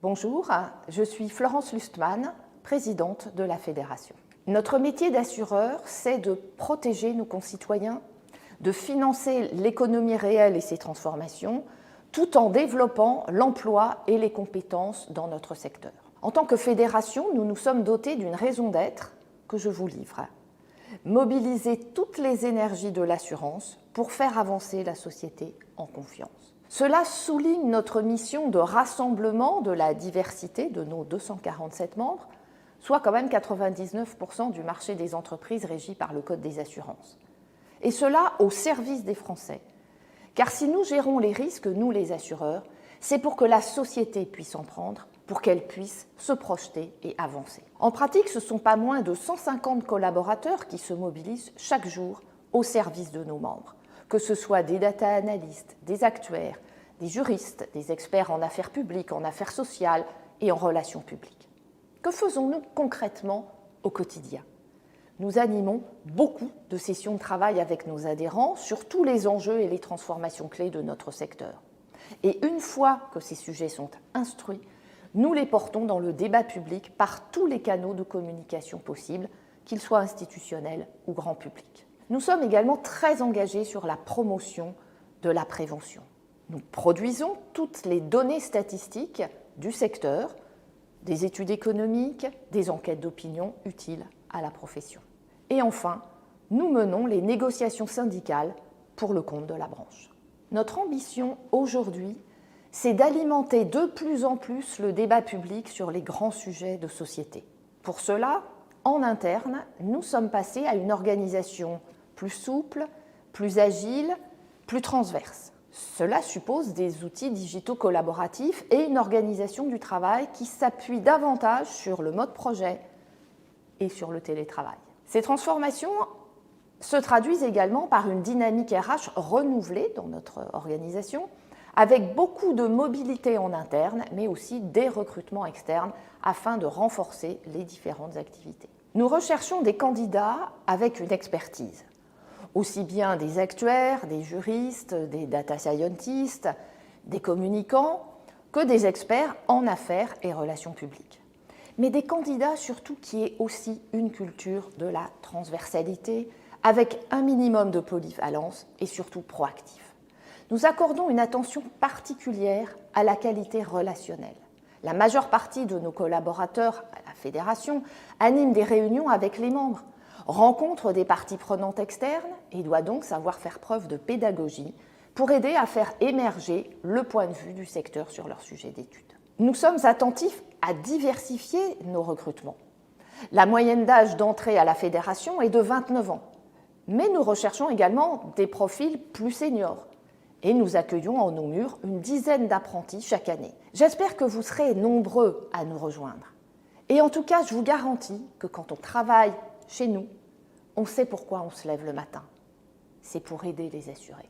Bonjour, je suis Florence Lustmann, présidente de la Fédération. Notre métier d'assureur, c'est de protéger nos concitoyens, de financer l'économie réelle et ses transformations, tout en développant l'emploi et les compétences dans notre secteur. En tant que fédération, nous nous sommes dotés d'une raison d'être que je vous livre. Mobiliser toutes les énergies de l'assurance pour faire avancer la société en confiance. Cela souligne notre mission de rassemblement de la diversité de nos 247 membres, soit quand même 99% du marché des entreprises régi par le Code des assurances. Et cela au service des Français. Car si nous gérons les risques, nous les assureurs, c'est pour que la société puisse en prendre, pour qu'elle puisse se projeter et avancer. En pratique, ce ne sont pas moins de 150 collaborateurs qui se mobilisent chaque jour au service de nos membres, que ce soit des data analystes, des actuaires, des juristes, des experts en affaires publiques, en affaires sociales et en relations publiques. Que faisons-nous concrètement au quotidien ? Nous animons beaucoup de sessions de travail avec nos adhérents sur tous les enjeux et les transformations clés de notre secteur. Et une fois que ces sujets sont instruits, nous les portons dans le débat public par tous les canaux de communication possibles, qu'ils soient institutionnels ou grand public. Nous sommes également très engagés sur la promotion de la prévention. Nous produisons toutes les données statistiques du secteur, des études économiques, des enquêtes d'opinion utiles à la profession. Et enfin, nous menons les négociations syndicales pour le compte de la branche. Notre ambition aujourd'hui, c'est d'alimenter de plus en plus le débat public sur les grands sujets de société. Pour cela, en interne, nous sommes passés à une organisation plus souple, plus agile, plus transverse. Cela suppose des outils digitaux collaboratifs et une organisation du travail qui s'appuie davantage sur le mode projet et sur le télétravail. Ces transformations se traduisent également par une dynamique RH renouvelée dans notre organisation, avec beaucoup de mobilité en interne, mais aussi des recrutements externes afin de renforcer les différentes activités. Nous recherchons des candidats avec une expertise, aussi bien des actuaires, des juristes, des data scientists, des communicants, que des experts en affaires et relations publiques. Mais des candidats surtout qui aient aussi une culture de la transversalité, avec un minimum de polyvalence et surtout proactif. Nous accordons une attention particulière à la qualité relationnelle. La majeure partie de nos collaborateurs à la Fédération animent des réunions avec les membres, rencontre des parties prenantes externes et doit donc savoir faire preuve de pédagogie pour aider à faire émerger le point de vue du secteur sur leur sujet d'étude. Nous sommes attentifs à diversifier nos recrutements. La moyenne d'âge d'entrée à la Fédération est de 29 ans, mais nous recherchons également des profils plus seniors et nous accueillons en nos murs une dizaine d'apprentis chaque année. J'espère que vous serez nombreux à nous rejoindre. Et en tout cas, je vous garantis que quand on travaille chez nous, on sait pourquoi on se lève le matin. C'est pour aider les assurés.